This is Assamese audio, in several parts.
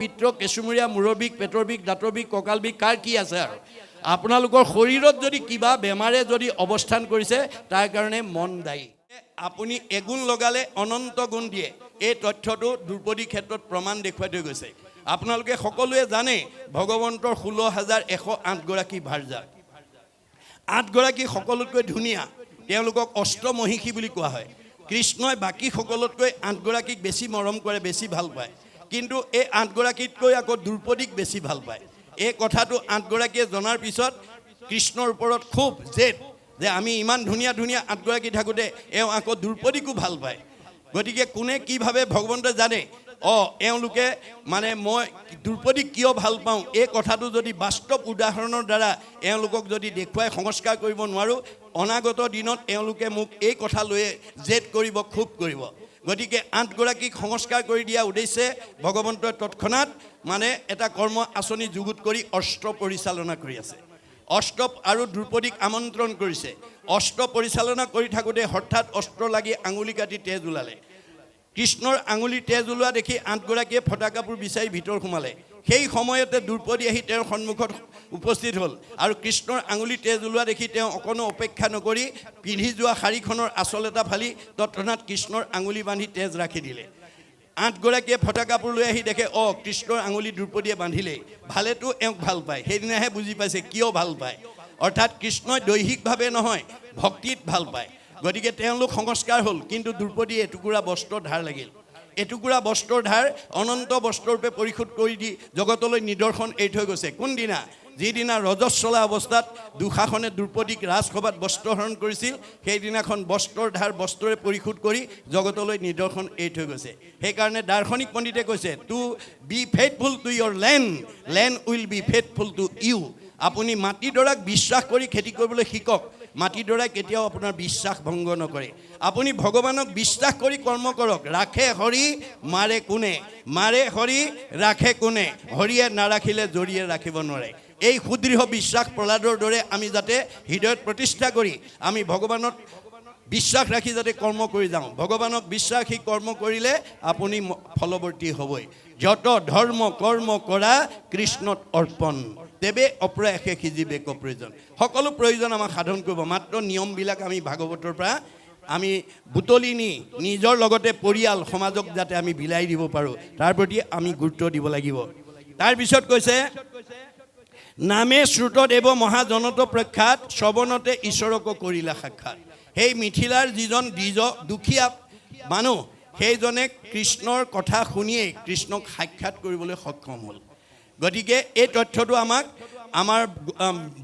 পিত্ৰ কেঁচুমৰীয়া মূৰৰ বিষ পেটৰ বিষ দাঁতৰ বিষ কঁকাল বিষ কাৰ কি আছে আৰু আপোনালোকৰ শৰীৰত যদি কিবা বেমাৰে যদি অৱস্থান কৰিছে তাৰ কাৰণে মন দায়ী আপুনি এগুণ লগালে অনন্ত গুণ দিয়ে এই তথ্যটো দ্ৰুপদী ক্ষেত্ৰত প্ৰমাণ দেখুৱাই থৈ গৈছে আপোনালোকে সকলোৱে জানে ভগৱন্তৰ 16108 গৰাকী ভাৰ্যা 8 গৰাকী সকলোতকৈ ধুনীয়া তেওঁলোকক অষ্টমহিষী বুলি কোৱা হয় কৃষ্ণই বাকী সকলোতকৈ 8 গৰাকীক বেছি মৰম কৰে বেছি ভাল পায় কিন্তু এই 8 গৰাকীতকৈ আকৌ দ্ৰুপদীক বেছি ভাল পায় এই কথাটো 8 গৰাকীয়ে জনাৰ পিছত কৃষ্ণৰ ওপৰত খুব জেদ যে আমি ইমান ধুনীয়া ধুনীয়া 8 গৰাকী থাকোঁতে এওঁ আকৌ দ্ৰুপদীকো ভাল পায় গতিকে কোনে কি ভাবে ভগৱন্তই জানে এওঁলোকে মানে মই দ্ৰুপদীক কিয় ভাল পাওঁ এই কথাটো যদি বাস্তৱ উদাহৰণৰ দ্বাৰা এওঁলোকক যদি দেখুৱাই সংস্কাৰ কৰিব নোৱাৰোঁ অনাগত দিনত এওঁলোকে মোক এই কথা লৈ জেদ কৰিব খুব কৰিব গতিকে 8 গৰাকীক সংস্কাৰ কৰি দিয়া উদ্দেশ্যে ভগৱন্তই তৎক্ষণাৎ মানে এটা কৰ্ম আঁচনি যুগুত কৰি অস্ত্ৰ পৰিচালনা কৰি আছে অস্ত্ৰ আৰু দ্ৰুপদীক আমন্ত্ৰণ কৰিছে অস্ত্ৰ পৰিচালনা কৰি থাকোঁতে হঠাৎ অস্ত্ৰ লাগি আঙুলি কাটি তেজ ওলালে কৃষ্ণৰ আঙুলি তেজ ওলোৱা দেখি 8 গৰাকীয়ে ফটা কাপোৰ বিচাৰি ভিতৰ সোমালে সেই সময়তে দ্ৰুপদী আহি তেওঁৰ সন্মুখত উপস্থিত হ'ল আৰু কৃষ্ণৰ আঙুলি তেজ ওলোৱা দেখি তেওঁ অকণো অপেক্ষা নকৰি পিন্ধি যোৱা শাৰীখনৰ আঁচল এটা ফালি তৎক্ষণাৎ কৃষ্ণৰ আঙুলি বান্ধি তেজ ৰাখি দিলে 8 গৰাকীয়ে ফটা কাপোৰ লৈ আহি দেখে কৃষ্ণৰ আঙুলি দ্ৰুপদীয়ে বান্ধিলেই ভালেতো এওঁক ভাল পায় সেইদিনাহে বুজি পাইছে কিয় ভাল পায় অৰ্থাৎ কৃষ্ণই দৈহিকভাৱে নহয় ভক্তিত ভাল পায় গতিকে তেওঁলোক সংস্কাৰ হ'ল কিন্তু দ্ৰুপদীয়ে এটুকুৰা বস্ত্ৰৰ ধাৰ লাগিল এটুকুৰা বস্ত্ৰৰ ধাৰ অনন্ত বস্ত্ৰৰূপে পৰিশোধ কৰি দি জগতলৈ নিদৰ্শন এৰি থৈ গৈছে কোনদিনা যিদিনা ৰজস্বলা অৱস্থাত দুঃশাসনে দ্ৰুপদীক ৰাজসভাত বস্ত্ৰহৰণ কৰিছিল সেইদিনাখন বস্ত্ৰৰ ধাৰ বস্ত্ৰৰে পৰিশোধ কৰি জগতলৈ নিদৰ্শন এৰি থৈ গৈছে সেইকাৰণে দাৰ্শনিক পণ্ডিতে কৈছে to be faithful to your land will be faithful to you আপুনি মাটিডৰাক বিশ্বাস কৰি খেতি কৰিবলৈ শিকক মাটিডৰাই কেতিয়াও আপোনাৰ বিশ্বাস ভংগ নকৰে আপুনি ভগৱানক বিশ্বাস কৰি কৰ্ম কৰক ৰাখে হৰি মাৰে হৰি ৰাখে কোনে হৰিয়ে নাৰাখিলে জৰিয়ে ৰাখিব নোৱাৰে এই সুদৃঢ় বিশ্বাস প্ৰহ্লাদৰ দৰে আমি যাতে হৃদয়ত প্ৰতিষ্ঠা কৰি আমি ভগৱানত বিশ্বাস ৰাখি যাতে কৰ্ম কৰি যাওঁ ভগৱানক বিশ্বাসী কৰ্ম কৰিলে আপুনি ফলৱৰ্তী হ'বই যত ধৰ্ম কৰ্ম কৰা কৃষ্ণত অৰ্পণ তেবে অপ্ৰয়াসে সিজিবেক প্ৰয়োজন সকলো প্ৰয়োজন আমাক সাধন কৰিব মাত্ৰ নিয়মবিলাক আমি ভাগৱতৰ পৰা আমি বুটলি নি নিজৰ লগতে পৰিয়াল সমাজক যাতে আমি বিলাই দিব পাৰোঁ তাৰ প্ৰতি আমি গুৰুত্ব দিব লাগিব তাৰপিছত কৈছে নামে শ্ৰুতদেৱ মহাজনত প্ৰখ্যাত শ্ৰৱণতে ঈশ্বৰক কৰিলা সাক্ষাৎ সেই মিথিলাৰ যিজন দুখীয়া মানুহ সেইজনে কৃষ্ণৰ কথা শুনিয়েই কৃষ্ণক সাক্ষাৎ কৰিবলৈ সক্ষম হ'ল গতিকে এই তথ্যটো আমাক আমাৰ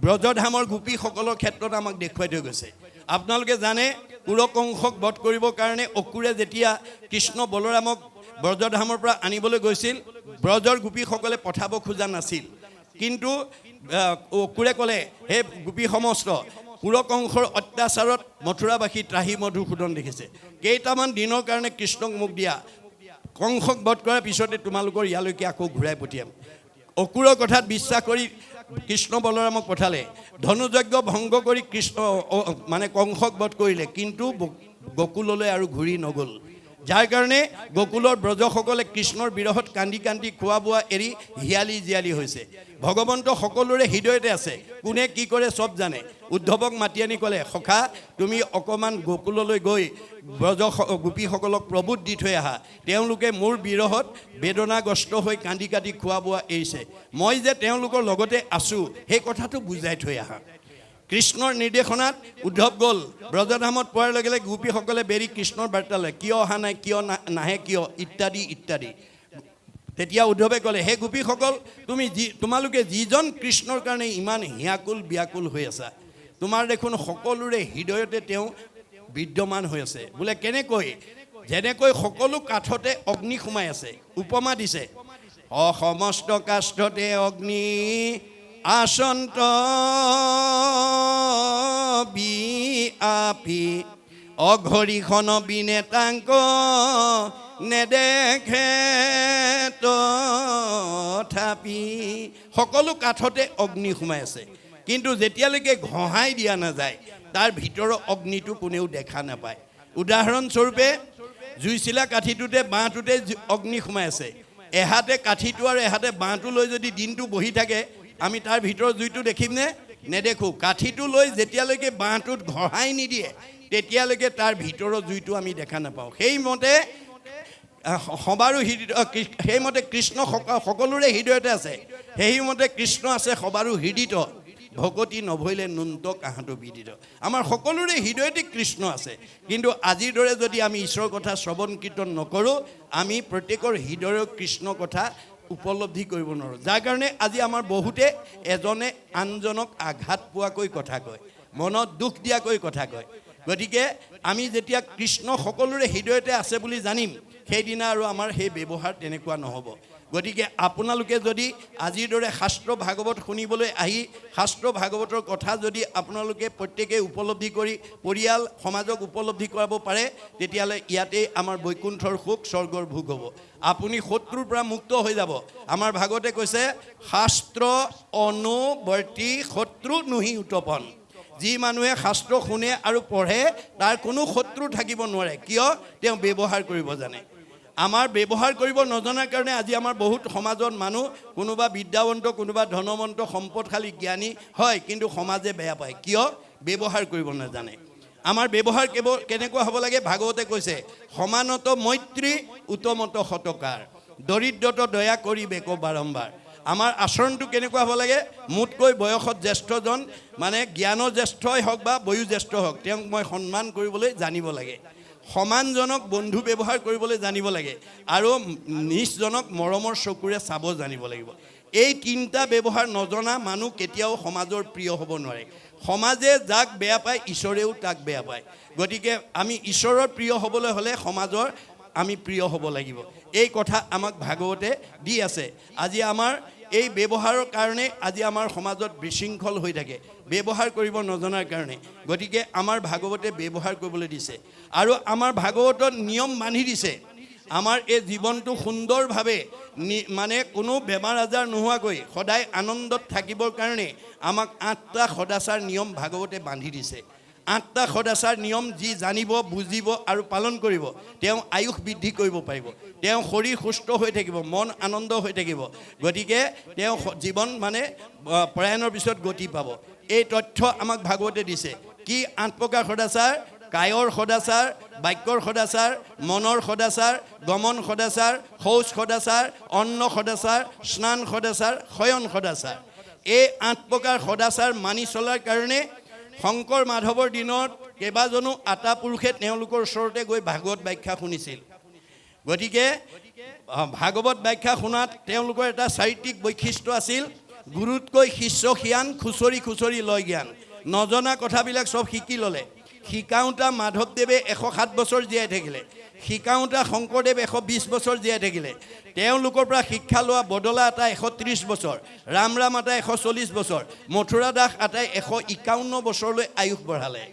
ব্ৰজধামৰ গোপীসকলৰ ক্ষেত্ৰত আমাক দেখুৱাই থৈ গৈছে আপোনালোকে জানে কুৰকংশক বধ কৰিবৰ কাৰণে অসুৰে যেতিয়া কৃষ্ণ বলৰামক ব্ৰজধামৰ পৰা আনিবলৈ গৈছিল ব্ৰজৰ গোপীসকলে পঠাব খোজা নাছিল কিন্তু অসুৰে ক'লে হে গোপী সমস্ত কুৰকংশৰ অত্যাচাৰত মথুৰাবাসী ত্ৰাহি মধুসূদন দেখিছে কেইটামান দিনৰ কাৰণে কৃষ্ণক মোক দিয়া কংশক বধ কৰাৰ পিছতে তোমালোকৰ ইয়ালৈকে আকৌ ঘূৰাই পঠিয়াম অসুৰৰ কথাত বিশ্বাস কৰি কৃষ্ণ বলৰামক পঠালে ধনুযজ্ঞ ভংগ কৰি কৃষ্ণ মানে কংশক বধ কৰিলে কিন্তু গকুললৈ আৰু ঘূৰি নগ'ল যাৰ কাৰণে গকুলৰ ব্ৰজসকলে কৃষ্ণৰ বিৰহত কান্দি কান্দি খোৱা বোৱা এৰি হিয়ালি জিয়ালি হৈছে ভগৱন্ত সকলোৰে হৃদয়তে আছে কোনে কি কৰে চব জানে উদ্ধৱক মাতি আনি ক'লে সখা তুমি অকণমান গকুললৈ গৈ ব্ৰজ গোপীসকলক প্ৰবোধ দি থৈ আহা তেওঁলোকে মোৰ বিৰহত বেদনাগ্ৰস্ত হৈ কান্দি কাটি খোৱা বোৱা এৰিছে মই যে তেওঁলোকৰ লগতে আছোঁ সেই কথাটো বুজাই থৈ আহা কৃষ্ণৰ নিৰ্দেশনাত উদ্ধৱ গ'ল ব্ৰজধামত পোৱাৰ লগে লগে গোপীসকলে বেৰি কৃষ্ণৰ বাৰ্তা লয় কিয় অহা নাই কিয় নাহে কিয় ইত্যাদি ইত্যাদি তেতিয়া উদ্ধৱে ক'লে হে গোপীসকল তোমালোকে যিজন কৃষ্ণৰ কাৰণে ইমান হিয়াকুল ব্যাকুল হৈ আছা তোমাৰ দেখোন সকলোৰে হৃদয়তে তেওঁ বিদ্যমান হৈ আছে বোলে কেনেকৈ যেনেকৈ সকলো কাঠতে অগ্নি সোমাই আছে উপমা দিছে সমস্ত কাষ্ঠতে অগ্নি আসন্ত বিআপি অঘৰিখন বিনেতাংক নেদেখে তথাপি সকলো কাঠতে অগ্নি সোমাই আছে কিন্তু যেতিয়ালৈকে ঘঁহাই দিয়া নাযায় তাৰ ভিতৰৰ অগ্নিটো কোনেও দেখা নাপায় উদাহৰণস্বৰূপে জুইচিলা কাঠিটোতে বাঁহটোতে অগ্নি সোমাই আছে এহাতে কাঠিটো আৰু এহাতে বাঁহটো লৈ যদি দিনটো বহি থাকে আমি তাৰ ভিতৰৰ জুইটো দেখিমনে? নেদেখোঁ। কাঠিটো লৈ যেতিয়ালৈকে বাঁহটোত ঘঁহাই নিদিয়ে তেতিয়ালৈকে তাৰ ভিতৰৰ জুইটো আমি দেখা নাপাওঁ। সেইমতে সবাৰো হৃদয়, সেইমতে কৃষ্ণ সকলোৰে হৃদয়তে আছে, সেইমতে কৃষ্ণ আছে সবাৰো হৃদিত। ভকতি নভৈলে নুন্ত কাহাঁতো বিদিত। আমাৰ সকলোৰে হৃদয়তে কৃষ্ণ আছে, কিন্তু আজিৰ দৰে যদি আমি ঈশ্বৰৰ কথা শ্ৰৱণ কীৰ্তন নকৰোঁ আমি প্ৰত্যেকৰ হৃদয়ৰ কৃষ্ণ কথা উপলব্ধি কৰিব নোৱাৰোঁ। যাৰ কাৰণে আজি আমাৰ বহুতে এজনে আনজনক আঘাত পোৱাকৈ কথা কয়, মনত দুখ দিয়াকৈ কথা কয়। গতিকে আমি যেতিয়া কৃষ্ণ সকলোৰে হৃদয়তে আছে বুলি জানিম সেইদিনা আৰু আমাৰ সেই ব্যৱহাৰ তেনেকুৱা নহ'ব। গতিকে আপোনালোকে যদি আজিৰ দৰে শাস্ত্ৰ ভাগৱত শুনিবলৈ আহি শাস্ত্ৰ ভাগৱতৰ কথা যদি আপোনালোকে প্ৰত্যেকেই উপলব্ধি কৰি পৰিয়াল সমাজক উপলব্ধি কৰাব পাৰে তেতিয়াহ'লে ইয়াতেই আমাৰ বৈকুণ্ঠৰ সুখ স্বৰ্গৰ ভোগ হ'ব। আপুনি শত্ৰুৰ পৰা মুক্ত হৈ যাব। আমাৰ ভাগৱতে কৈছে শাস্ত্ৰ অনুবৰ্তী শত্ৰু নুহি উত্তপন। যি মানুহে শাস্ত্ৰ শুনে আৰু পঢ়ে তাৰ কোনো শত্ৰু থাকিব নোৱাৰে। কিয়? তেওঁ ব্যৱহাৰ কৰিব জানে। আমাৰ ব্যৱহাৰ কৰিব নজনাৰ কাৰণে আজি আমাৰ বহুত সমাজত মানুহ কোনোবা বিদ্যাৱন্ত কোনোবা ধনৱন্ত সম্পদশালী জ্ঞানী হয়, কিন্তু সমাজে বেয়া পায়। কিয়? ব্যৱহাৰ কৰিব নাজানে। আমাৰ ব্যৱহাৰ কেনেকুৱা হ'ব লাগে? ভাগৱতে কৈছে সমানত মৈত্ৰী উত্তমত শতকাৰ, দৰিদ্ৰত দয়া কৰি বেক বাৰম্বাৰ। আমাৰ আচৰণটো কেনেকুৱা হ'ব লাগে? মোতকৈ বয়সত জ্যেষ্ঠজন মানে জ্ঞানজ্যেষ্ঠই হওক বা বয়োজ্যেষ্ঠ হওক তেওঁক মই সন্মান কৰিবলৈ জানিব লাগে। সমানজনক বন্ধু ব্যৱহাৰ কৰিবলৈ জানিব লাগে আৰু নিজজনক মৰমৰ চকুৰে চাব জানিব লাগিব। এই তিনিটা ব্যৱহাৰ নজনা মানুহ কেতিয়াও সমাজৰ প্ৰিয় হ'ব নোৱাৰে। সমাজে যাক বেয়া পায় ঈশ্বৰেও তাক বেয়া পায়। গতিকে আমি ঈশ্বৰৰ প্ৰিয় হ'বলৈ হ'লে সমাজৰ আমি প্ৰিয় হ'ব লাগিব। এই কথা আমাক ভাগৱতে দি আছে। আজি আমাৰ এই ব্যৱহাৰৰ কাৰণে আজি আমাৰ সমাজত বিশৃংখল হৈ থাকে, ব্যৱহাৰ কৰিব নজনাৰ কাৰণে। গতিকে আমাৰ ভাগৱতে ব্যৱহাৰ কৰিবলৈ দিছে আৰু আমাৰ ভাগৱতত নিয়ম বান্ধি দিছে। আমাৰ এই জীৱনটো সুন্দৰভাৱে মানে কোনো বেমাৰ আজাৰ নোহোৱাকৈ সদায় আনন্দত থাকিবৰ কাৰণে আমাক 8টা সদাচাৰ নিয়ম ভাগৱতে বান্ধি দিছে। 8টা সদাচাৰ নিয়ম যি জানিব বুজিব আৰু পালন কৰিব তেওঁ আয়ুস বৃদ্ধি কৰিব পাৰিব, তেওঁ শৰীৰ সুস্থ হৈ থাকিব, মন আনন্দ হৈ থাকিব। গতিকে তেওঁ জীৱন মানে প্ৰয়াণৰ পিছত গতি পাব। এই তথ্য আমাক ভাগৱতে দিছে। কি 8 প্ৰকাৰ সদাচাৰ? কায়ৰ সদাচাৰ, বাক্যৰ সদাচাৰ, মনৰ সদাচাৰ, গমন সদাচাৰ, শৌচ সদাচাৰ, অন্ন সদাচাৰ, স্নান সদাচাৰ, শয়ন সদাচাৰ। এই 8 প্ৰকাৰ সদাচাৰ মানি চলাৰ কাৰণে শংকৰ মাধৱৰ দিনত কেইবাজনো আটা পুৰুষে তেওঁলোকৰ ওচৰতে গৈ ভাগৱত ব্যাখ্যা শুনিছিল। গতিকে ভাগৱত ব্যাখ্যা শুনাত তেওঁলোকৰ এটা চাৰিত্ৰিক বৈশিষ্ট্য আছিল। গুৰুতকৈ শিষ্য সিয়ান, খুচৰি খুচৰি লয় জ্ঞান। নজনা কথাবিলাক চব শিকি ল'লে। শিকাওঁতা মাধৱদেৱে 107 বছৰ জীয়াই থাকিলে, শিকাওঁতা শংকৰদেৱ 120 বছৰ জীয়াই থাকিলে। তেওঁলোকৰ পৰা শিক্ষা লোৱা বদলা আটাই 130 বছৰ, ৰাম আটাই 140 বছৰ, মথুৰা দাস আটাই 151 বছৰলৈ আয়ুস বঢ়ালে।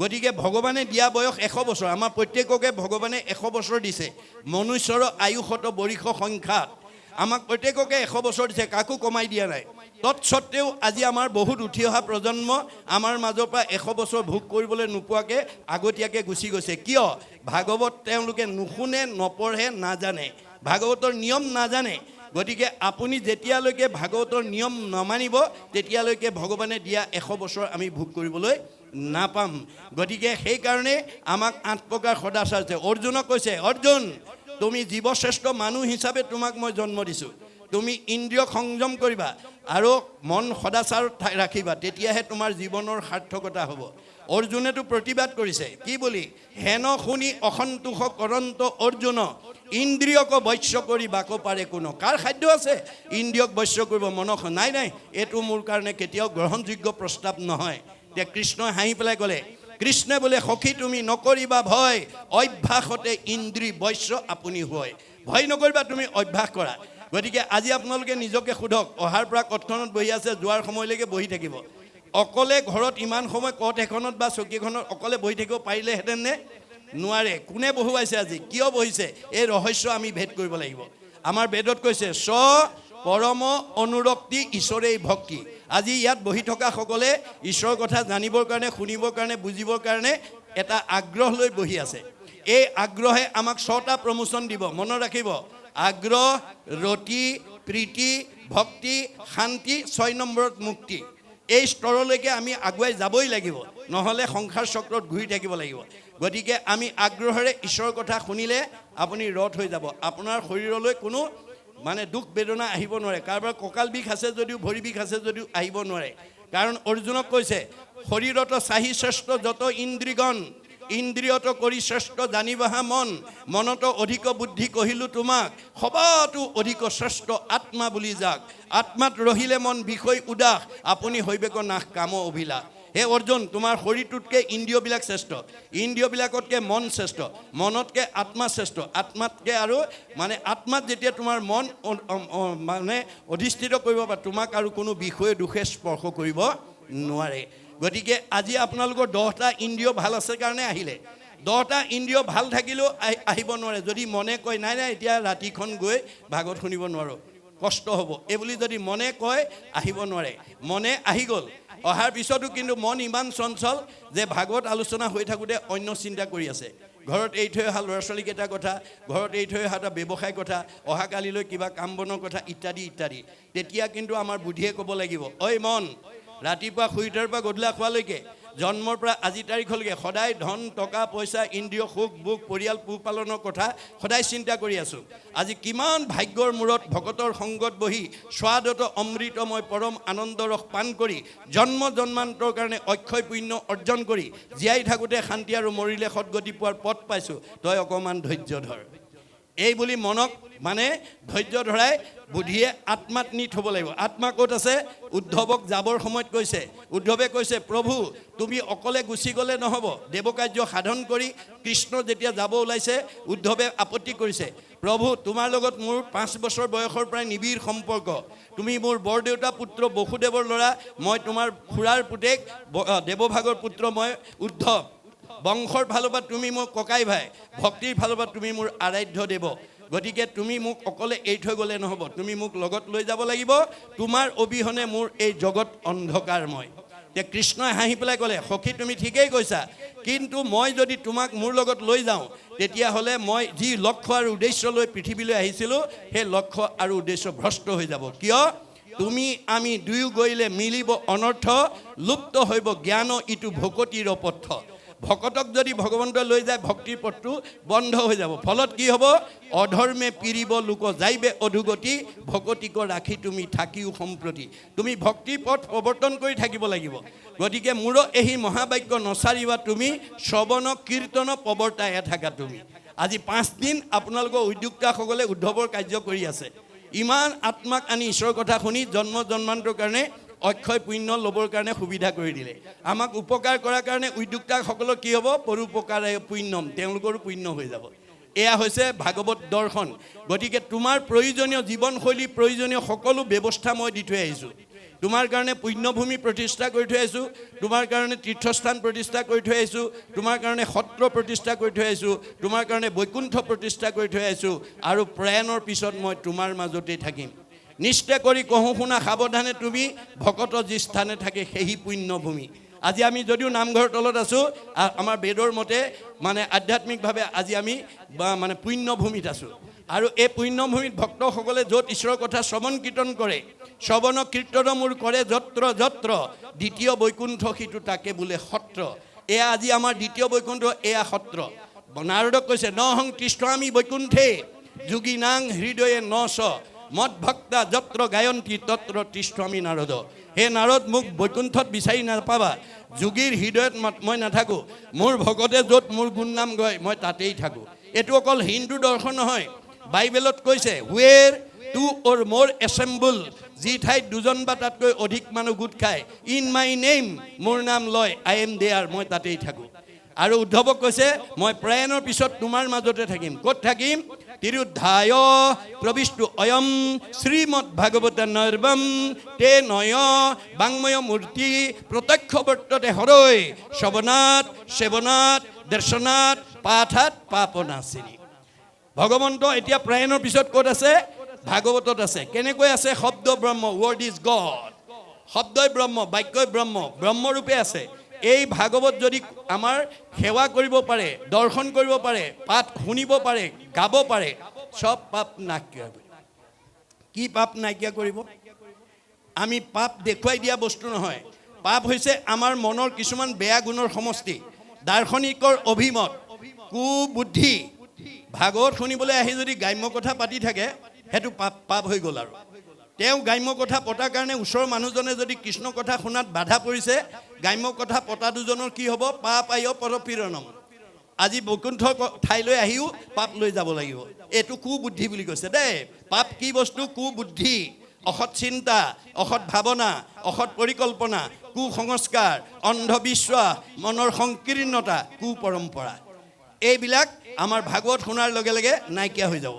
গতিকে ভগৱানে দিয়া বয়স 100 বছৰ। আমাৰ প্ৰত্যেককে ভগৱানে 100 বছৰ দিছে। মনুষ্যৰ আয়ুসত বৰিষ সংখ্যাত আমাক প্ৰত্যেককে 100 বছৰ দিছে, কাকো কমাই দিয়া নাই। তৎসত্ত্বেও আজি আমাৰ বহুত উঠি অহা প্ৰজন্ম আমাৰ মাজৰ পৰা 100 বছৰ ভোগ কৰিবলৈ নোপোৱাকৈ আগতীয়াকৈ গুচি গৈছে। কিয়? ভাগৱত তেওঁলোকে নুশুনে, নপঢ়ে, নাজানে, ভাগৱতৰ নিয়ম নাজানে। গতিকে আপুনি যেতিয়ালৈকে ভাগৱতৰ নিয়ম নামানিব তেতিয়ালৈকে ভগৱানে দিয়া 100 বছৰ আমি ভোগ কৰিবলৈ নাপাম। গতিকে সেইকাৰণে আমাক 8 প্ৰকাৰ সদাচাৰ আছে। অৰ্জুনক কৈছে, অৰ্জুন তুমি জীৱশ্ৰেষ্ঠ মানুহ হিচাপে তোমাক মই জন্ম দিছোঁ। তুমি ইন্দ্ৰিয়ক সংযম কৰিবা আৰু মন সদাচাৰত ৰাখিবা, তেতিয়াহে তোমাৰ জীৱনৰ সাৰ্থকতা হ'ব। অৰ্জুনেতো প্ৰতিবাদ কৰিছে কি বুলি? হেন শুনি অসন্তোষ কৰন্ত অৰ্জুন, ইন্দ্ৰিয়ক বশ্য কৰি বাকো পাৰে কোনো। কাৰ সাধ্য আছে ইন্দ্ৰিয়ক বশ্য কৰিব? মনক নাই নাই, এইটো মোৰ কাৰণে কেতিয়াও গ্ৰহণযোগ্য প্ৰস্তাৱ নহয়। এতিয়া কৃষ্ণই হাঁহি পেলাই ক'লে, কৃষ্ণে বোলে সখী তুমি নকৰিবা ভয়, অভ্যাসতে ইন্দ্ৰি বশ্য আপুনি হয়। ভয় নকৰিবা, তুমি অভ্যাস কৰা। গতিকে আজি আপোনালোকে নিজকে সোধক, অহাৰ পৰা কটখনত বহি আছে, যোৱাৰ সময়লৈকে বহি থাকিব। অকলে ঘৰত ইমান সময় কট এখনত বা চকীখনত অকলে বহি থাকিব পাৰিলেহেঁতেন নে? নোৱাৰে। কোনে বহুৱাইছে আজি? কিয় বহিছে? এই ৰহস্য আমি ভেদ কৰিব লাগিব। আমাৰ বেদত কৈছে স্ব পৰম অনুৰক্তি ঈশ্বৰেই ভক্তি। আজি ইয়াত বহি থকা সকলে ঈশ্বৰৰ কথা জানিবৰ কাৰণে, শুনিবৰ কাৰণে, বুজিবৰ কাৰণে এটা আগ্ৰহ লৈ বহি আছে। এই আগ্ৰহে আমাক 6টা প্ৰমোচন দিব। মনত ৰাখিব, আগ্ৰহ, ৰতি, প্ৰীতি, ভক্তি, শান্তি, 6 নম্বৰত মুক্তি। এই স্তৰলৈকে আমি আগুৱাই যাবই লাগিব, নহ'লে সংসাৰ চক্ৰত ঘূৰি থাকিব লাগিব। গতিকে আমি আগ্ৰহেৰে ঈশ্বৰৰ কথা শুনিলে আপুনি ৰথ হৈ যাব। আপোনাৰ শৰীৰলৈ কোনো মানে দুখ বেদনা আহিব নোৱাৰে। কাৰোবাৰ কঁকাল বিষ আছে যদিও, ভৰি বিষ আছে যদিও আহিব নোৱাৰে। কাৰণ অৰ্জুনক কৈছে, শৰীৰত চাহি শ্ৰেষ্ঠ যত ইন্দ্ৰিগণ, ইন্দ্ৰিয়ত কৰি শ্ৰেষ্ঠ জানিবাহা মন, মনত অধিক বুদ্ধি কহিলো তোমাক, সবাতো অধিক শ্ৰেষ্ঠ আত্মা বুলি যাক। আত্মাত ৰহিলে মন বিষয় উদাস, আপুনি হৈবেক নাশ কাম অভিলাষ। হে অৰ্জুন, তোমাৰ শৰীৰটোতকৈ ইন্দ্ৰিয়বিলাক শ্ৰেষ্ঠ, ইন্দ্ৰিয়বিলাকতকৈ মন শ্ৰেষ্ঠ, মনতকৈ আত্মা শ্ৰেষ্ঠ, আত্মাতকৈ আৰু মানে আত্মাত যেতিয়া তোমাৰ মন মানে অধিষ্ঠিত কৰিব পাৰে, তোমাক আৰু কোনো বিষয়ে দুখে স্পৰ্শ কৰিব নোৱাৰে। গতিকে আজি আপোনালোকৰ 10টা ইন্দ্ৰিয় ভাল আছে কাৰণে আহিলে। 10টা ইন্দ্ৰিয় ভাল থাকিলেও আহিব নোৱাৰে। যদি মনে কয় নাই নাই এতিয়া ৰাতিখন গৈ ভাগৱত শুনিব নোৱাৰোঁ, কষ্ট হ'ব, এইবুলি যদি মনে কয় আহিব নোৱাৰে। মনে আহি গ'ল, অহাৰ পিছতো কিন্তু মন ইমান চঞ্চল যে ভাগৱত আলোচনা হৈ থাকোঁতে অন্য চিন্তা কৰি আছে। ঘৰত এৰি থৈ অহা ল'ৰা ছোৱালীকেইটাৰ কথা, ঘৰত এৰি থৈ অহা এটা ব্যৱসায় কথা, অহাকালিলৈ কিবা কাম বনৰ কথা ইত্যাদি ইত্যাদি। তেতিয়া কিন্তু আমাৰ বুদ্ধিয়ে ক'ব লাগিব, ঐ মন, ৰাতিপুৱা শুই উঠাৰ পৰা গধূলা খোৱালৈকে, জন্মৰ পৰা আজি তাৰিখলৈকে সদায় ধন টকা পইচা ইন্দ্ৰিয় সুখ বুখ পৰিয়াল পোহপালনৰ কথা সদায় চিন্তা কৰি আছোঁ। আজি কিমান ভাগ্যৰ মূৰত ভকতৰ সংগত বহি স্বাদত অমৃতময় পৰম আনন্দ ৰস পান কৰি জন্ম জন্মান্তৰ কাৰণে অক্ষয় পুণ্য অৰ্জন কৰি জীয়াই থাকোঁতে শান্তি আৰু মৰিলে সদগতি পোৱাৰ পথ পাইছোঁ, তই অকণমান ধৈৰ্য ধৰ। এই বুলি মনক মানে ধৈৰ্য ধৰাই বুদ্ধিয়ে আত্মাত নি থ'ব লাগিব। আত্মা ক'ত আছে? উদ্ধৱক যাবৰ সময়ত কৈছে, উদ্ধৱে কৈছে, প্ৰভু তুমি অকলে গুচি গ'লে নহ'ব। দেৱকাৰ্য সাধন কৰি কৃষ্ণ যেতিয়া যাব ওলাইছে, উদ্ধৱে আপত্তি কৰিছে, প্ৰভু তোমাৰ লগত মোৰ 5 বছৰ বয়সৰ পৰাই নিবিড় সম্পৰ্ক, তুমি মোৰ বৰদেউতা পুত্ৰ বসুদেৱৰ ল'ৰা, মই তোমাৰ খুৰাৰ পুতেক দেৱভাগৰ পুত্ৰ মই উদ্ধৱ, বংশৰ ফালৰ পৰা তুমি মোৰ ককাই ভাই, ভক্তিৰ ফালৰ পৰা তুমি মোৰ আৰাধ্য দেৱ। গতিকে তুমি মোক অকলে এৰি থৈ গ'লে নহ'ব, তুমি মোক লগত লৈ যাব লাগিব, তোমাৰ অবিহনে মোৰ এই জগত অন্ধকাৰময়। এতিয়া কৃষ্ণই হাঁহি পেলাই ক'লে, সখী তুমি ঠিকেই কৈছা, কিন্তু মই যদি তোমাক মোৰ লগত লৈ যাওঁ তেতিয়াহ'লে মই যি লক্ষ্য আৰু উদ্দেশ্য লৈ পৃথিৱীলৈ আহিছিলোঁ সেই লক্ষ্য আৰু উদ্দেশ্য ভ্ৰষ্ট হৈ যাব। কিয়? তুমি আমি দুয়ো গ'লে মিলিব অনৰ্থ, লুপ্ত হৈব জ্ঞান ইটো ভকতিৰ পথ। ভকতক যদি ভগৱন্তই লৈ যায় ভক্তিৰ পথটো বন্ধ হৈ যাব। ফলত কি হ'ব? অধৰ্মে পিৰিব লোক যাইবে অধুগতি, ভকতিক ৰাখি তুমি থাকিও সম্প্ৰতি। তুমি ভক্তিৰ পথ প্ৰৱৰ্তন কৰি থাকিব লাগিব। গতিকে মোৰ এই মহাবাক্য নচাৰিবা তুমি, শ্ৰৱণ কীৰ্তন প্ৰৱৰ্তাই থাকা তুমি। আজি 5 দিন আপোনালোকৰ উদ্যোক্তাসকলে উদ্ধৱৰ কাৰ্য কৰি আছে। ইমান আত্মাক আনি ঈশ্বৰৰ কথা শুনি জন্ম জন্মান্তৰ কাৰণে অক্ষয় পুণ্য ল'বৰ কাৰণে সুবিধা কৰি দিলে। আমাক উপকাৰ কৰাৰ কাৰণে উদ্যোক্তাসকলৰ কি হ'ব? পৰোপকাৰে পুণ্যম, তেওঁলোকৰো পুণ্য হৈ যাব। এয়া হৈছে ভাগৱত দৰ্শন। গতিকে তোমাৰ প্ৰয়োজনীয় জীৱনশৈলী, প্ৰয়োজনীয় সকলো ব্যৱস্থা মই দি থৈ আহিছোঁ। তোমাৰ কাৰণে পুণ্যভূমি প্ৰতিষ্ঠা কৰি থৈ আহিছোঁ, তোমাৰ কাৰণে তীৰ্থস্থান প্ৰতিষ্ঠা কৰি থৈ আহিছোঁ, তোমাৰ কাৰণে সত্ৰ প্ৰতিষ্ঠা কৰি থৈ আহিছোঁ, তোমাৰ কাৰণে বৈকুণ্ঠ প্ৰতিষ্ঠা কৰি থৈ আহিছোঁ, আৰু প্ৰয়াণৰ পিছত মই তোমাৰ মাজতেই থাকিম। নিশ্চয় কৰি কহোঁ শুনা সাৱধানে তুমি, ভকত যি স্থানে থাকে সেই পুণ্যভূমি। আজি আমি যদিও নামঘৰৰ তলত আছোঁ, আমাৰ বেদৰ মতে মানে আধ্যাত্মিকভাৱে আজি আমি মানে পুণ্যভূমিত আছোঁ। আৰু এই পুণ্যভূমিত ভক্তসকলে য'ত ঈশ্বৰৰ কথা শ্ৰৱণ কীৰ্তন কৰে, শ্ৰৱণ কীৰ্তন মোৰ কৰে যত্ৰ যত্ৰ, দ্বিতীয় বৈকুণ্ঠ সিটো তাকে বোলে সত্ৰ। এয়া আজি আমাৰ দ্বিতীয় বৈকুণ্ঠ, এয়া সত্ৰ। নাৰদক কৈছে, নহং তিষ্ঠামি বৈকুণ্ঠে যোগী নাং হৃদয়ে ন চ, মদ ভক্তা যত্ৰ গায়ন্তী তত্ৰ তিষ্ঠামি নাৰদ। হে নাৰদ, মোক বৈকুণ্ঠত বিচাৰি নাপাবা, যোগীৰ হৃদয়ত মই নাথাকোঁ, মোৰ ভকতে য'ত মোৰ গুণ নাম গায় মই তাতেই থাকোঁ। এইটো অকল হিন্দু দৰ্শন নহয়, বাইবেলত কৈছে, হুৱেৰ টু অৰ মোৰ এছেম্বল, যি ঠাইত 2জন বা তাতকৈ অধিক মানুহ গোট খায়, ইন মাই নেম, মোৰ নাম লয়, আই এম দেয়াৰ, মই তাতেই থাকোঁ। আৰু উদ্ধৱক কৈছে, মই প্ৰয়াণৰ পিছত তোমাৰ মাজতে থাকিম। ক'ত থাকিম? তিৰুদ্ধায় প্ৰবিষ্টু অয়ম শ্ৰীমদ ভাগৱত নৰ্বম তে নয় বাংময় মূৰ্তি প্ৰত্যক্ষ বৰ্ততে হৰৈ, শ্ৰৱণাত সেৱনাত দৰ্শনাত পাঠাত পাপনাশিনী। ভগৱন্ত এতিয়া প্ৰয়াণৰ পিছত ক'ত আছে? ভাগৱতত আছে। কেনেকৈ আছে? শব্দ ব্ৰহ্ম, ৱৰ্ড ইজ গড। শব্দই ব্ৰহ্ম, বাক্যই ব্ৰহ্ম, ব্ৰহ্মৰূপে আছে। এই ভাগৱত যদি আমাৰ সেৱা কৰিব পাৰে, দৰ্শন কৰিব পাৰে, পাঠ শুনিব পাৰে, গাব পাৰে, সব পাপ নাইকিয়া কৰিব। কি পাপ নাইকিয়া কৰিব? আমি পাপ দেখুৱাই দিয়া বস্তু নহয়। পাপ হৈছে আমাৰ মনৰ কিছুমান বেয়া গুণৰ সমষ্টি। দাৰ্শনিকৰ অভিমত কুবুদ্ধি। ভাগৱত শুনিবলৈ আহি যদি গ্ৰাম্য কথা পাতি থাকে সেইটো পাপ হৈ গ'ল। আৰু তেওঁ গ্ৰাম্য কথা পতাৰ কাৰণে ওচৰৰ মানুহজনে যদি কৃষ্ণ কথা শুনাত বাধা পৰিছে, গ্ৰাম্য কথা পতা দুজনৰ কি হ'ব? পাপ আয় পৰপীড়নম। আজি বৈকুণ্ঠ ঠাইলৈ আহিও পাপ লৈ যাব লাগিব। এইটো কুবুদ্ধি বুলি কৈছে দেই। পাপ কি বস্তু? কুবুদ্ধি, অসৎ চিন্তা, অসৎ ভাৱনা, অসৎ পৰিকল্পনা, কুসংস্কাৰ, অন্ধবিশ্বাস, মনৰ সংকীৰ্ণতা, কুপৰম্পৰা। এইবিলাক আমাৰ ভাগৱত শুনাৰ লগে লগে নাইকিয়া হৈ যাব।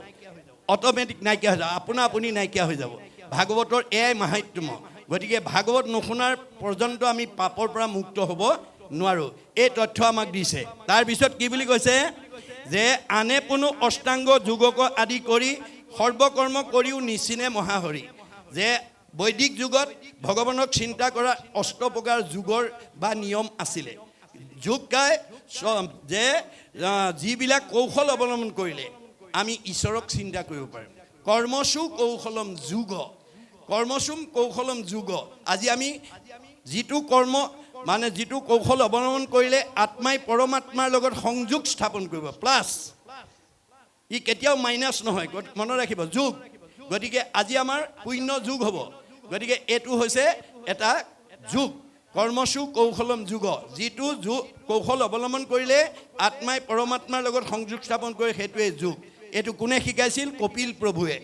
অট'মেটিক নাইকিয়া হৈ যাব, আপুনি নাইকিয়া হৈ যাব। ভাগৱতৰ এয়াই মাহাত্ম্য। গতিকে ভাগৱত নুশুনাৰ পৰ্যন্ত আমি পাপৰ পৰা মুক্ত হ'ব নোৱাৰোঁ। এই তথ্য আমাক দিছে। তাৰপিছত কি বুলি কৈছে? যে আনে কোনো অষ্টাংগ যোগক আদি কৰি সৰ্বকৰ্ম কৰিও নিচিনে মহাহৰি। যে বৈদিক যুগত ভগৱানক চিন্তা কৰা অষ্টপ্ৰকাৰ যুগৰ বা নিয়ম আছিলে। যোগ কাই যে যিবিলাক কৌশল অৱলম্বন কৰিলে আমি ঈশ্বৰক চিন্তা কৰিব পাৰিম। কৰ্মসু কৌশলম যোগ, কৰ্মসুম কৌশলম যোগ। আজি আমি যিটো কৰ্ম মানে যিটো কৌশল অৱলম্বন কৰিলে আত্মাই পৰমাত্মাৰ লগত সংযোগ স্থাপন কৰিব, প্লাছ ই কেতিয়াও মাইনাছ নহয়। মনত ৰাখিব, যোগ। গতিকে আজি আমাৰ পুণ্য যোগ হ'ব। গতিকে এইটো হৈছে এটা যোগ। কৰ্মসু কৌশলম যোগ। যিটো যোগ কৌশল অৱলম্বন কৰিলে আত্মাই পৰমাত্মাৰ লগত সংযোগ স্থাপন কৰে, সেইটোৱে যোগ। এইটো কোনে শিকাইছিল? কপিল প্ৰভুৱে।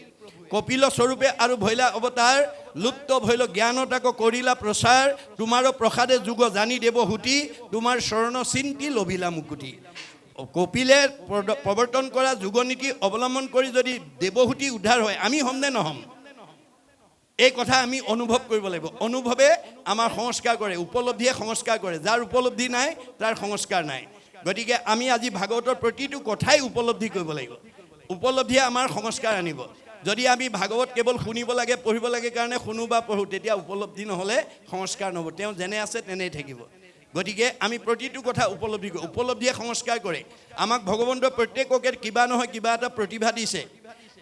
কপিল স্বৰূপে আৰু ভৈলা অৱতাৰ লুপ্ত ভৈল জ্ঞানত আকৌ কৰিলা প্ৰচাৰ। তোমাৰো প্ৰসাদে যুগ জানি দেৱ হুতি, তোমাৰ শৰণ চিন্তি লভিলা মুকুতি। কপিলে প্ৰৱৰ্তন কৰা যুগনীতি অৱলম্বন কৰি যদি দেৱহূতি উদ্ধাৰ হয়, আমি হ'ম নে নহ'ম? এই কথা আমি অনুভৱ কৰিব লাগিব। অনুভৱে আমাৰ সংস্কাৰ কৰে, উপলব্ধিয়ে সংস্কাৰ কৰে। যাৰ উপলব্ধি নাই তাৰ সংস্কাৰ নাই। গতিকে আমি আজি ভাগৱতৰ প্ৰতিটো কথাই উপলব্ধি কৰিব লাগিব। উপলব্ধিয়ে আমাৰ সংস্কাৰ আনিব। যদি আমি ভাগৱত কেৱল শুনিব লাগে, পঢ়িব লাগে কাৰণে শুনো বা পঢ়োঁ, তেতিয়া উপলব্ধি নহ'লে সংস্কাৰ নহ'ব। তেওঁ যেনে আছে তেনেই থাকিব। গতিকে আমি প্ৰতিটো কথা উপলব্ধি কৰোঁ। উপলব্ধিয়ে সংস্কাৰ কৰে। আমাক ভগৱন্তই প্ৰত্যেককে কিবা নহয় কিবা এটা প্ৰতিভা দিছে।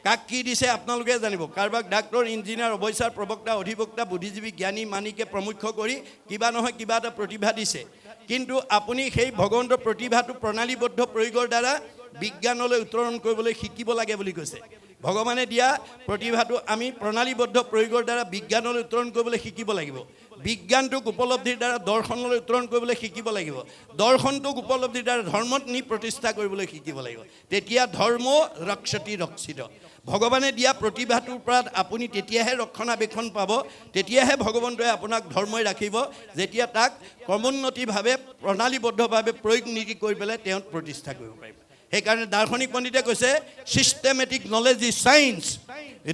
কাক কি দিছে আপোনালোকে জানিব। কাৰোবাক ডাক্তৰ, ইঞ্জিনিয়াৰ, অৱস্যাৰ, প্ৰবক্তা, অধিবক্তা, বুদ্ধিজীৱী, জ্ঞানী, মানিকে প্ৰমুখ্য কৰি কিবা নহয় কিবা এটা প্ৰতিভা দিছে। কিন্তু আপুনি সেই ভগৱন্তৰ প্ৰতিভাটো প্ৰণালীবদ্ধ প্ৰয়োগৰ দ্বাৰা বিজ্ঞানলৈ উত্তৰণ কৰিবলৈ শিকিব লাগে বুলি কৈছে। ভগৱানে দিয়া প্ৰতিভাটো আমি প্ৰণালীবদ্ধ প্ৰয়োগৰ দ্বাৰা বিজ্ঞানলৈ উত্তৰণ কৰিবলৈ শিকিব লাগিব। বিজ্ঞানটোক উপলব্ধিৰ দ্বাৰা দৰ্শনলৈ উত্তৰণ কৰিবলৈ শিকিব লাগিব। দৰ্শনটোক উপলব্ধিৰ দ্বাৰা ধৰ্মত নি প্ৰতিষ্ঠা কৰিবলৈ শিকিব লাগিব। তেতিয়া ধৰ্ম ৰক্ষতি ৰক্ষিত। ভগৱানে দিয়া প্ৰতিভাটোৰ পৰা আপুনি তেতিয়াহে ৰক্ষণাবেক্ষণ পাব, তেতিয়াহে ভগৱন্তই আপোনাক ধৰ্মই ৰাখিব, যেতিয়া তাক ক্ৰমোন্নতিভাৱে প্ৰণালীবদ্ধভাৱে প্ৰয়োগ নীতি কৰি পেলাই তেওঁ প্ৰতিষ্ঠা কৰিব পাৰিব। সেইকাৰণে দাৰ্শনিক পণ্ডিতে কৈছে systematic knowledge is science,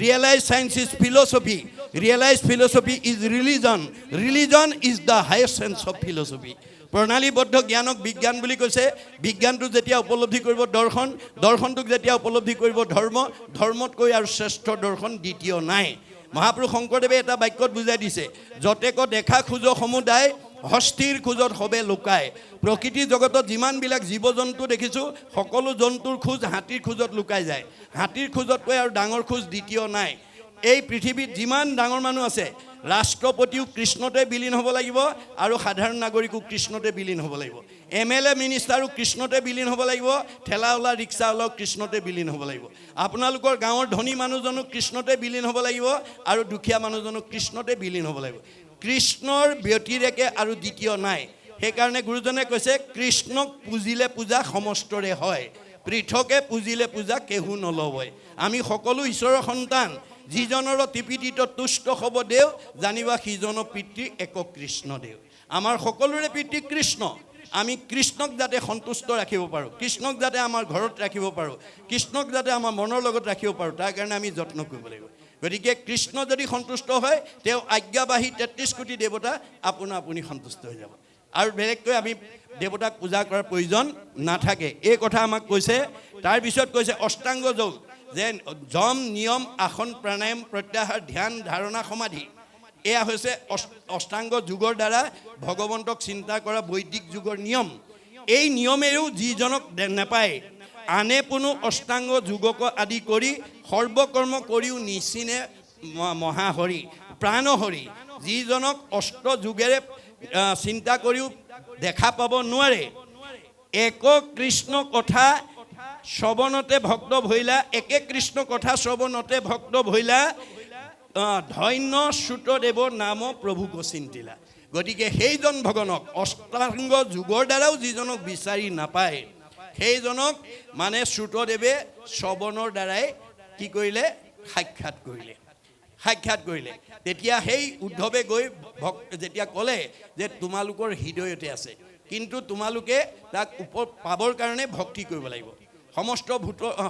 realise science is philosophy, realise philosophy is religion, religion is the highest sense of philosophy. প্ৰণালীবদ্ধ জ্ঞানক বিজ্ঞান বুলি কৈছে। বিজ্ঞানটো যেতিয়া উপলব্ধি কৰিব দৰ্শন, দৰ্শনটোক যেতিয়া উপলব্ধি কৰিব ধৰ্ম, ধৰ্মতকৈ আৰু শ্ৰেষ্ঠ দৰ্শন দ্বিতীয় নাই। মহাপুৰুষ শংকৰদেৱে এটা বাক্যত বুজাই দিছে, যতেক দেখা খোজ সমুদায়, হস্তিৰ খোজত হবে লুকায়। প্ৰকৃতিৰ জগতত যিমানবিলাক জীৱ জন্তু দেখিছোঁ, সকলো জন্তুৰ খোজ হাতীৰ খোজত লুকাই যায়। হাতীৰ খোজতকৈ আৰু ডাঙৰ খোজ দ্বিতীয় নাই। এই পৃথিৱীত যিমান ডাঙৰ মানুহ আছে, ৰাষ্ট্ৰপতিও কৃষ্ণতে বিলীন হ'ব লাগিব আৰু সাধাৰণ নাগৰিকো কৃষ্ণতে বিলীন হ'ব লাগিব। MLA মিনিষ্টাৰো কৃষ্ণতে বিলীন হ'ব লাগিব, ঠেলাৱালা ৰিক্সাৱালাও কৃষ্ণতে বিলীন হ'ব লাগিব। আপোনালোকৰ গাঁৱৰ ধনী মানুহজনো কৃষ্ণতে বিলীন হ'ব লাগিব আৰু দুখীয়া মানুহজনো কৃষ্ণতে বিলীন হ'ব লাগিব। কৃষ্ণৰ ব্যতিৰেকে আৰু দ্বিতীয় নাই। সেইকাৰণে গুৰুজনে কৈছে কৃষ্ণক পুজিলে পূজা সমস্তৰে হয়, পৃথকে পুজিলে পূজা কেহু নলয়। আমি সকলো ঈশ্বৰৰ সন্তান। যিজনৰ ত্ৰিপিটিত তুষ্ট হ'ব দেও, জানিবা সিজনৰ পিতৃ এক কৃষ্ণ দেও। আমাৰ সকলোৰে পিতৃ কৃষ্ণ। আমি কৃষ্ণক যাতে সন্তুষ্ট ৰাখিব পাৰোঁ, কৃষ্ণক যাতে আমাৰ ঘৰত ৰাখিব পাৰোঁ, কৃষ্ণক যাতে আমাৰ মনৰ লগত ৰাখিব পাৰোঁ, তাৰ কাৰণে আমি যত্ন কৰিব লাগিব। গতিকে কৃষ্ণ যদি সন্তুষ্ট হয়, তেওঁ আজ্ঞাবাহী 33 কোটি দেৱতা আপুনি সন্তুষ্ট হৈ যাব। আৰু বেলেগকৈ আমি দেৱতাক পূজা কৰাৰ প্ৰয়োজন নাথাকে। এই কথা আমাক কৈছে। তাৰপিছত কৈছে অষ্টাংগ যোগ, যে যম, নিয়ম, আসন, প্ৰাণায়াম, প্ৰত্যাহাৰ, ধ্যান, ধাৰণা, সমাধি, এয়া হৈছে অষ্টাংগ যুগৰ দ্বাৰা ভগৱন্তক চিন্তা কৰা বৈদিক যুগৰ নিয়ম। এই নিয়মেৰেও যিজনক নাপায়, আনে পুনু অষ্টাংগ যোগক আদি কৰি সৰ্বকৰ্ম কৰিও নিচিনে মহাহৰি প্ৰাণহৰি যিজনক অষ্ট যোগেৰে চিন্তা কৰিও দেখা পাব নোৱাৰে এক কৃষ্ণ কথা শ্ৰৱণতে ভক্ত ভৈলা একে কৃষ্ণ কথা শ্ৰৱণতে ভক্ত ভৈলা ধন্য শ্ৰুতদেৱ নাম প্ৰভু চিন্তিলা। গতিকে সেইজন ভগৱানক অষ্টাংগ যোগৰ দ্বাৰাও যিজনক বিচাৰি নাপায় সেইজনক মানে শ্ৰুতদেৱে শ্ৰৱণৰ দ্বাৰাই কি কৰিলে সাক্ষাৎ কৰিলে তেতিয়া সেই উদ্ধৱে গৈ যেতিয়া ক'লে যে তোমালোকৰ হৃদয়তে আছে কিন্তু তোমালোকে তাক পাবৰ কাৰণে ভক্তি কৰিব লাগিব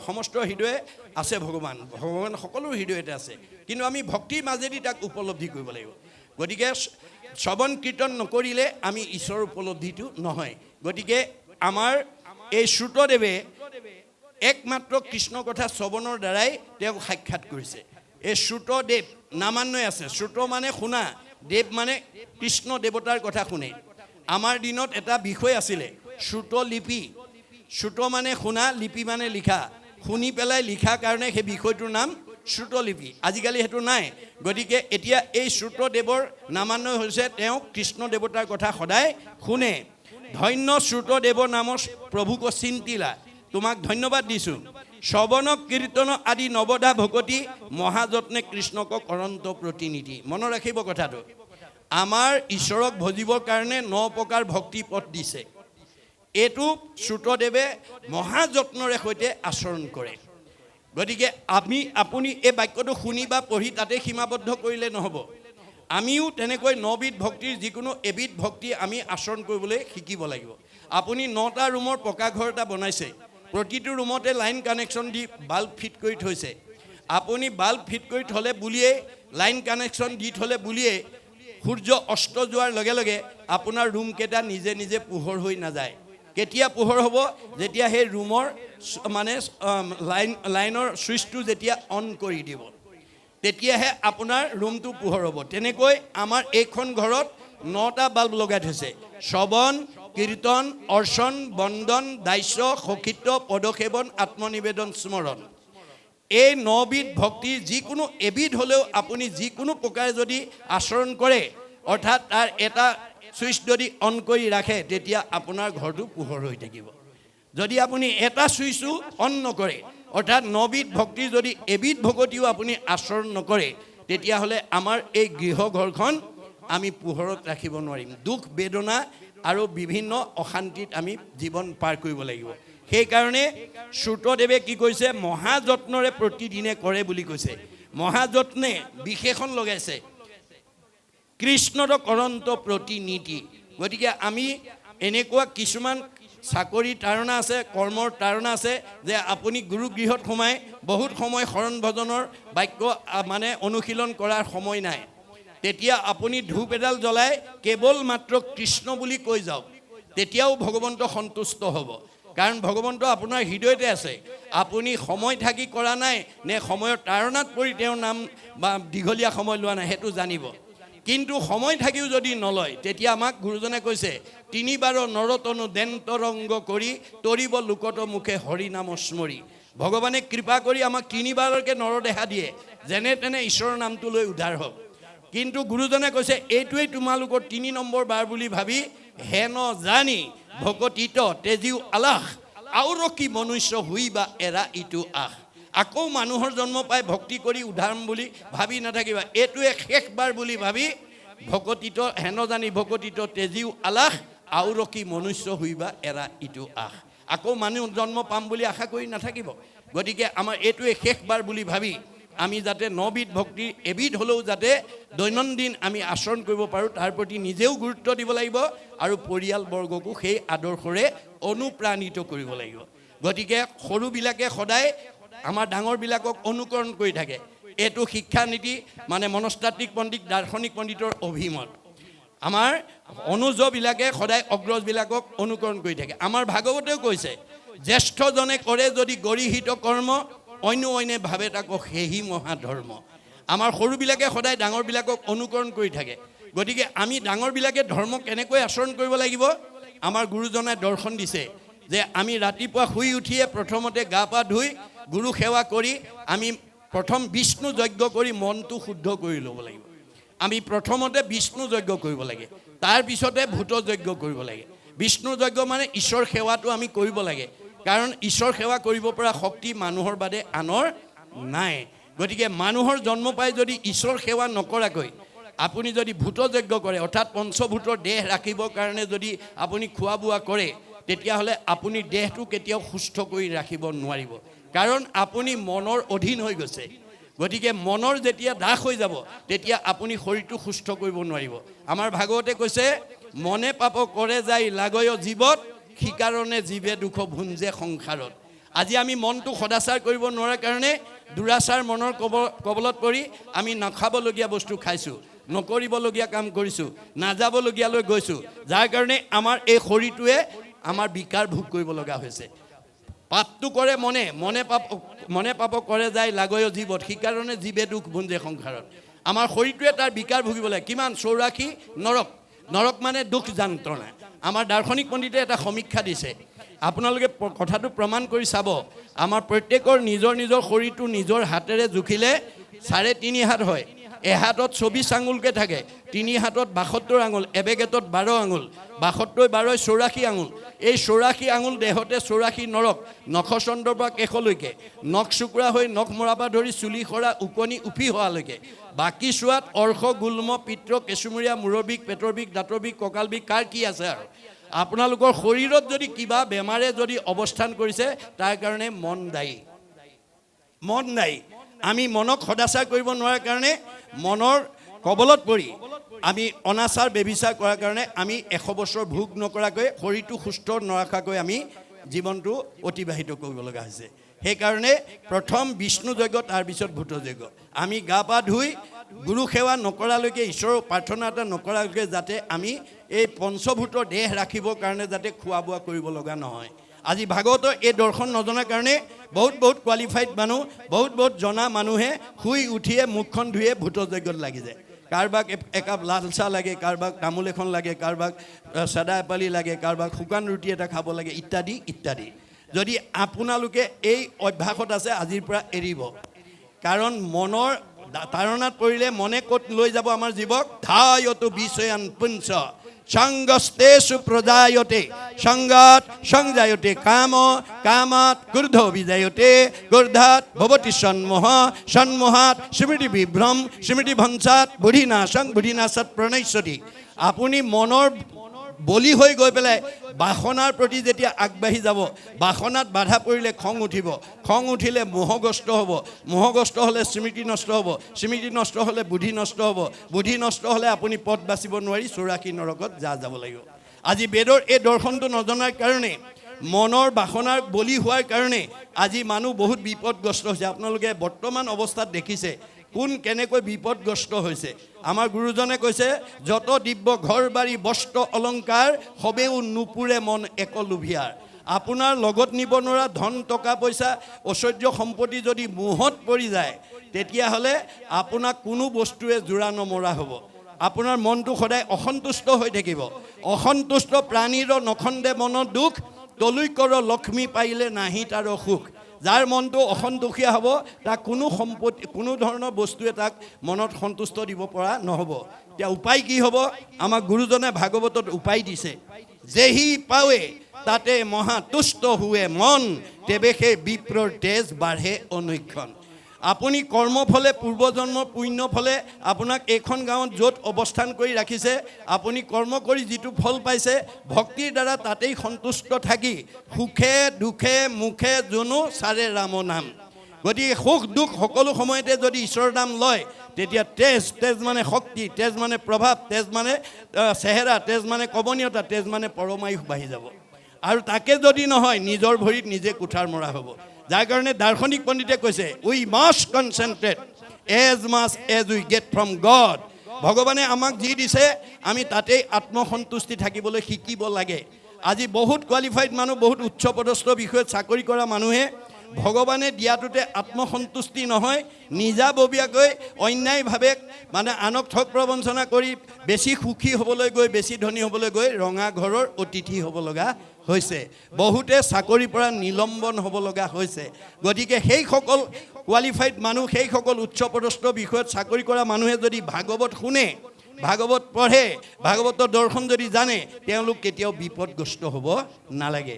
সমস্ত হৃদয়ে আছে ভগৱান সকলো হৃদয়তে আছে কিন্তু আমি ভক্তিৰ মাজেদি তাক উপলব্ধি কৰিব লাগিব গতিকে শ্ৰৱণ কীৰ্তন নকৰিলে আমি ঈশ্বৰৰ উপলব্ধিটো নহয় গতিকে আমাৰ এই শ্ৰুতদেৱে একমাত্ৰ কৃষ্ণ কথা শ্ৰৱণৰ দ্বাৰাই তেওঁক সাক্ষাৎ কৰিছে এই শ্ৰুতদেৱ নামান্বয়ে আছে শ্ৰুত মানে শুনা দেৱ মানে কৃষ্ণ দেৱতাৰ কথা শুনে আমাৰ দিনত এটা বিষয় আছিলে শ্ৰুত লিপি শ্ৰুত মানে শুনা লিপি মানে লিখা শুনি পেলাই লিখা কাৰণে সেই বিষয়টোৰ নাম শ্ৰুতলিপি আজিকালি সেইটো নাই গতিকে এতিয়া এই শ্ৰুতদেৱৰ নামান্বয় হৈছে তেওঁ কৃষ্ণ দেৱতাৰ কথা সদায় শুনে ধন্য শ্ৰুতদেৱ নাম প্ৰভুক চিন্তিলা তোমাক ধন্যবাদ দিছোঁ শ্ৰৱণ কীৰ্তন আদি নৱদা ভকতি মহাযত্নে কৃষ্ণক কৰন্ত প্ৰতিনিধি মনত ৰাখিব কথাটো আমাৰ ঈশ্বৰক ভজিবৰ কাৰণে 9 প্ৰকাৰ ভক্তি পথ দিছে এইটো শ্ৰুতদেৱে মহাযত্নৰে সৈতে আচৰণ কৰে গতিকে আপুনি এই বাক্যটো শুনি বা পঢ়ি তাতে সীমাবদ্ধ কৰিলে নহ'ব আমিও তেনেকৈ 9বিধ ভক্তিৰ যিকোনো এবিধ ভক্তি আমি আচৰণ কৰিবলৈ শিকিব লাগিব আপুনি 9টা ৰুমৰ পকা ঘৰ এটা বনাইছে প্ৰতিটো ৰুমতে লাইন কানেকশ্যন দি বাল্ব ফিট কৰি থৈছে আপুনি বাল্ব ফিট কৰি থ'লে বুলিয়ে লাইন কানেকশ্যন দি থ'লে বুলিয়ে সূৰ্য অস্ত যোৱাৰ লগে লগে আপোনাৰ ৰুমকেইটা নিজে নিজে পোহৰ হৈ নাযায় কেতিয়া পোহৰ হ'ব যেতিয়া সেই ৰুমৰ মানে লাইনৰ ছুইচটো যেতিয়া অন কৰি দিব তেতিয়াহে আপোনাৰ ৰুমটো পোহৰ হ'ব তেনেকৈ আমাৰ এইখন ঘৰত 9টা বাল্ব লগাই থৈছে শ্ৰৱণ কীৰ্তন অৰ্চন বন্দন দাস্য সখিত্ব পদসেৱন আত্মনিবেদন স্মৰণ এই 9বিধ ভক্তি যিকোনো এবিধ হ'লেও আপুনি যিকোনো প্ৰকাৰে যদি আচৰণ কৰে অৰ্থাৎ তাৰ এটা ছুইচ যদি অন কৰি ৰাখে তেতিয়া আপোনাৰ ঘৰটো পোহৰ হৈ থাকিব যদি আপুনি এটা ছুইচো অন নকৰে অৰ্থাৎ 9বিধ ভক্তি যদি এবিধ ভকতিও আপুনি আচৰণ নকৰে তেতিয়াহ'লে আমাৰ এই গৃহ ঘৰখন আমি পোহৰত ৰাখিব নোৱাৰিম দুখ বেদনা আৰু বিভিন্ন অশান্তিত আমি জীৱন পাৰ কৰিব লাগিব সেইকাৰণে শ্ৰুতদেৱে কি কৈছে মহাযত্নৰে প্ৰতিদিনে কৰে বুলি কৈছে মহাযত্নে বিশেষণ লগাইছে কৃষ্ণৰ কৰন্ত প্ৰতিনিধি গতিকে আমি এনেকুৱা কিছুমান চাকৰি তাৰণা আছে কৰ্মৰ তাৰণা আছে যে আপুনি গুৰুগৃহত সোমাই বহুত সময় শৰণ ভজনৰ বাক্য মানে অনুশীলন কৰাৰ সময় নাই তেতিয়া আপুনি ধূপ এডাল জ্বলাই কেৱল মাত্ৰ কৃষ্ণ বুলি কৈ যাওক তেতিয়াও ভগৱন্ত সন্তুষ্ট হ'ব কাৰণ ভগৱন্ত আপোনাৰ হৃদয়তে আছে আপুনি সময় থাকি কৰা নাই নে সময়ৰ তাৰণাত পৰি তেওঁৰ নাম বা দীঘলীয়া সময় লোৱা নাই সেইটো জানিব কিন্তু সময় থাকিও যদি নলয় তেতিয়া আমাক গুৰুজনে কৈছে 3 বাৰ নৰতনু দেন্তৰংগ কৰি তৰিব লোকত মুখে হৰি নাম স্মৰি ভগৱানে কৃপা কৰি আমাক 3 বাৰকৈ নৰ দেখা দিয়ে যেনে তেনে ঈশ্বৰৰ নামটো লৈ উদ্ধাৰ হওক কিন্তু গুৰুজনে কৈছে এইটোৱেই তোমালোকৰ 3 নম্বৰ বাৰ বুলি ভাবি হেন জানি ভকতিত তেজিও আলাস আৰু কি মনুষ্য হুইবা এৰা ইটো আহ আকৌ মানুহৰ জন্ম পাই ভক্তি কৰি উদ্ধাৰ বুলি ভাবি নাথাকিবা এইটোৱে শেষবাৰ বুলি ভাবি ভকতিত হেন জানি ভকতিত তেজিও আলাস আৰু কি মনুষ্য হুইবা এৰা ইটো আহ আকৌ মানুহ জন্ম পাম বুলি আশা কৰি নাথাকিব গতিকে আমাৰ এইটোৱে শেষবাৰ বুলি ভাবি আমি যাতে 9বিধ ভক্তিৰ এবিধ হ'লেও যাতে দৈনন্দিন আমি আচৰণ কৰিব পাৰোঁ তাৰ প্ৰতি নিজেও গুৰুত্ব দিব লাগিব আৰু পৰিয়ালবৰ্গকো সেই আদৰ্শৰে অনুপ্ৰাণিত কৰিব লাগিব গতিকে সৰুবিলাকে সদায় আমাৰ ডাঙৰবিলাকক অনুকৰণ কৰি থাকে এইটো শিক্ষানীতি মানে মনস্তাত্ত্বিক পণ্ডিত দাৰ্শনিক পণ্ডিতৰ অভিমত আমাৰ অনুজবিলাকে সদায় অগ্ৰজবিলাকক অনুকৰণ কৰি থাকে আমাৰ ভাগৱতেও কৈছে জ্যেষ্ঠজনে কৰে যদি গৰিহিত কৰ্ম অন্যে ভাবে তাকো সেহি মহাধৰ্ম আমাৰ সৰুবিলাকে সদায় ডাঙৰবিলাকক অনুকৰণ কৰি থাকে গতিকে আমি ডাঙৰবিলাকে ধৰ্ম কেনেকৈ আচৰণ কৰিব লাগিব আমাৰ গুৰুজনাই দৰ্শন দিছে যে আমি ৰাতিপুৱা শুই উঠিয়ে প্ৰথমতে গা পা ধুই গুৰু সেৱা কৰি আমি প্ৰথম বিষ্ণু যজ্ঞ কৰি মনটো শুদ্ধ কৰি ল'ব লাগিব। আমি প্ৰথমতে বিষ্ণু যজ্ঞ কৰিব লাগে, তাৰপিছতে ভূত যজ্ঞ কৰিব লাগে। বিষ্ণু যজ্ঞ মানে ঈশ্বৰ সেৱাটো আমি কৰিব লাগে, কাৰণ ঈশ্বৰ সেৱা কৰিব পৰা শক্তি মানুহৰ বাদে আনৰ নাই। গতিকে মানুহৰ জন্ম পাই যদি ঈশ্বৰ সেৱা নকৰাকৈ আপুনি যদি ভূত যজ্ঞ কৰে, অৰ্থাৎ পঞ্চভূতৰ দেহ ৰাখিবৰ কাৰণে যদি আপুনি খোৱা বোৱা কৰে, তেতিয়াহ'লে আপুনি দেহটো কেতিয়াও সুস্থ কৰি ৰাখিব নোৱাৰিব, কাৰণ আপুনি মনৰ অধীন হৈ গৈছে। গতিকে মনৰ যেতিয়া দাস হৈ যাব, তেতিয়া আপুনি শৰীৰটো সুস্থ কৰিব নোৱাৰিব। আমাৰ ভাগৱতে কৈছে, মনে পাপ কৰে যায় লাগয় জীৱত, সিকাৰণে জীৱে দুখ ভুঞ্জে সংসাৰত। আজি আমি মনটো সদাচাৰ কৰিব নোৱাৰাৰ কাৰণে দুৰাচাৰ মনৰ কবলত পৰি আমি নাখাবলগীয়া বস্তু খাইছোঁ, নকৰিবলগীয়া কাম কৰিছোঁ, নাযাবলগীয়ালৈ গৈছোঁ, যাৰ কাৰণে আমাৰ এই শৰীৰটোৱে আমাৰ বিকাৰ ভোগ কৰিব লগা হৈছে। পাপটো কৰে মনে পাপ কৰে যায় লাগয় জীৱত, সিকাৰণে জীৱে দুখ ভুঞ্জে সংসাৰত। আমাৰ শৰীৰটোৱে তাৰ বিকাৰ ভুগিব লাগে। কিমান? 84 নৰক। নৰক মানে দুখ যন্ত্ৰণা। আমাৰ দাৰ্শনিক পণ্ডিতে এটা সমীক্ষা দিছে, আপোনালোকে কথাটো প্ৰমাণ কৰি চাব। আমাৰ প্ৰত্যেকৰ নিজৰ নিজৰ শৰীৰটো নিজৰ হাতেৰে জুখিলে 3.5 হাত হয়। এহাতত 24 আঙুলকৈ থাকে, 3 হাতত 72 আঙুল, এবেগেটত 12 আঙুল, 72 12 84 আঙুল। এই 84 আঙুল দেহতে 84 নৰক, নখচন্দ্ৰৰ পৰা কেশলৈকে, নখ চুকুৰা হৈ নখ মৰাৰ পৰা ধৰি চুলি সৰা ওকণি উফি হোৱালৈকে। বাকী চোৱাত অৰ্শ, গুল্ম, পিত্ৰ, কেঁচুমৰীয়া, মূৰৰ বিষ, পেটৰ বিষ, দাঁতৰ বিষ, কঁকাল বিষ, কাৰ কি আছে আৰু। আপোনালোকৰ শৰীৰত যদি কিবা বেমাৰে যদি অৱস্থান কৰিছে, তাৰ কাৰণে মন দায়ী। মন দায়ী। আমি মনক সদাচাৰ কৰিব নোৱাৰাৰ কাৰণে, মনৰ কবলত পৰি আমি অনাচাৰ বেবিচাৰ কৰাৰ কাৰণে আমি 100 বছৰ ভোগ নকৰাকৈ, শৰীৰটো সুস্থ নৰখাকৈ আমি জীৱনটো অতিবাহিত কৰিব লগা হৈছে। সেইকাৰণে প্ৰথম বিষ্ণু যজ্ঞ, তাৰপিছত ভূত যজ্ঞ। আমি গা পা ধুই গুৰু সেৱা নকৰালৈকে, ঈশ্বৰৰ প্ৰাৰ্থনা এটা নকৰালৈকে যাতে আমি এই পঞ্চভূতৰ দেহ ৰাখিবৰ কাৰণে যাতে খোৱা বোৱা কৰিব লগা নহয়। আজি ভাগৱতৰ এই দৰ্শন নজনাৰ কাৰণে বহুত কোৱালিফাইড মানুহ, বহুত জনা মানুহে শুই উঠিয়ে মুখখন ধুয়ে ভূত যজ্ঞত লাগি যায়। কাৰোবাক একাপ লাল চাহ লাগে, কাৰোবাক তামোল এখন লাগে, কাৰোবাক চাদা এপালি লাগে, কাৰোবাক শুকান ৰুটি এটা খাব লাগে, ইত্যাদি ইত্যাদি। যদি আপোনালোকে এই অভ্যাসত আছে, আজিৰ পৰা এৰিব। কাৰণ মনৰ তাৰণাত পৰিলে মনে ক'ত লৈ যাব আমাৰ জীৱক। ধায়তু বিষয়ান পুঞ্চ সংগস্তেষু প্ৰজায়তে, সংগাত সংজায়তে কাম, কামাত ক্ৰোধ বিজায়তে, ক্ৰোধাত ভৱতি সন্মোহ, সন্মোহাত স্মৃতি বিভ্ৰম, স্মৃতি ভঞ্চাত বুদ্ধিনাশং, বুদ্ধিনাশাত প্ৰণশ্যতি। আপুনি মনৰ বলি হৈ গৈ পেলাই বাসনাৰ প্ৰতি যেতিয়া আগবাঢ়ি যাব, বাসনাত বাধা পৰিলে খং উঠিব, খং উঠিলে মোহগ্ৰস্ত হ'ব, মোহগ্ৰস্ত হ'লে স্মৃতি নষ্ট হ'ব, স্মৃতি নষ্ট হ'লে বুদ্ধি নষ্ট হ'ব, বুদ্ধি নষ্ট হ'লে আপুনি পথ বাচিব নোৱাৰি 84 নৰকত যাব লাগিব। আজি বেদৰ এই দৰ্শনটো নজনাৰ কাৰণে, মনৰ বাসনাৰ বলি হোৱাৰ কাৰণে আজি মানুহ বহুত বিপদগ্ৰস্ত হৈছে। আপোনালোকে বৰ্তমান অৱস্থাত দেখিছে কোন কেনেকৈ বিপদগ্ৰস্ত হৈছে। আমাৰ গুৰুজনে কৈছে, যত দিব্য ঘৰ বাৰী বস্ত্ৰ অলংকাৰ, সবেও নুপুৰে মন এক লোভিয়াৰ। আপোনাৰ লগত নিব নোৱাৰা ধন টকা পইচা ঐশ্বৰ্য সম্পত্তি যদি মোহত পৰি যায়, তেতিয়াহ'লে আপোনাক কোনো বস্তুৱে জোৰা নমৰা হ'ব। আপোনাৰ মনটো সদায় অসন্তুষ্ট হৈ থাকিব। অসন্তুষ্ট প্ৰাণীৰ নখন্দে মনৰ দুখ, তলুই কৰ লক্ষ্মী পাইলে নাহি তাৰ সুখ। যাৰ মনটো অসন্তোষীয়া হ'ব, তাক কোনো সম্পত্তি, কোনো ধৰণৰ বস্তুৱে তাক মনত সন্তুষ্ট দিব পৰা নহ'ব। এতিয়া উপায় কি হ'ব? আমাক গুৰুজনে ভাগৱতত উপায় দিছে। যেহি পাৱে তাতে মহাতুষ্ট হুৱে মন, তেবে সেই বিপ্ৰৰ তেজ বাঢ়ে অনুক্ষণ। আপুনি কৰ্মফলে, পূৰ্বজন্মৰ পুণ্য ফলে আপোনাক এইখন গাঁৱত য'ত অৱস্থান কৰি ৰাখিছে, আপুনি কৰ্ম কৰি যিটো ফল পাইছে, ভক্তিৰ দ্বাৰা তাতেই সন্তুষ্ট থাকি সুখে দুখে মুখে যোনো চাৰে ৰাম নাম। গতিকে সুখ দুখ সকলো সময়তে যদি ঈশ্বৰৰ নাম লয়, তেতিয়া তেজ মানে শক্তি, তেজ মানে প্ৰভাৱ, তেজ মানে চেহেৰা, তেজ মানে কমনীয়তা, তেজ মানে পৰমায়ুস বাঢ়ি যাব। আৰু তাকে যদি নহয়, নিজৰ ভৰিত নিজে কুঠাৰ মৰা হ'ব। যাৰ কাৰণে দাৰ্শনিক পণ্ডিতে কৈছে, we must concentrate as much as we get from God. ভগৱানে আমাক যি দিছে, আমি তাতেই আত্মসন্তুষ্টি থাকিবলৈ শিকিব লাগে। আজি বহুত কোৱালিফাইড মানুহ, বহুত উচ্চ পদস্থ বিষয়ত চাকৰি কৰা মানুহে ভগৱানে দিয়াটোতে আত্মসন্তুষ্টি নহয়, নিজাববীয়াকৈ অন্যায়ভাৱে মানে আনক ঠগ প্ৰবঞ্চনা কৰি বেছি সুখী হ'বলৈ গৈ, বেছি ধনী হ'বলৈ গৈ ৰঙা ঘৰৰ অতিথি হ'ব লগা হৈছে। বহুতে চাকৰিৰ পৰা নিলম্বন হ'ব লগা হৈছে। গতিকে সেইসকল কোৱালিফাইড মানুহ, সেইসকল উচ্চপদস্থ বিষয়ত চাকৰি কৰা মানুহে যদি ভাগৱত শুনে, ভাগৱত পঢ়ে, ভাগৱতৰ দৰ্শন যদি জানে, তেওঁলোক কেতিয়াও বিপদগ্ৰস্ত হ'ব নালাগে।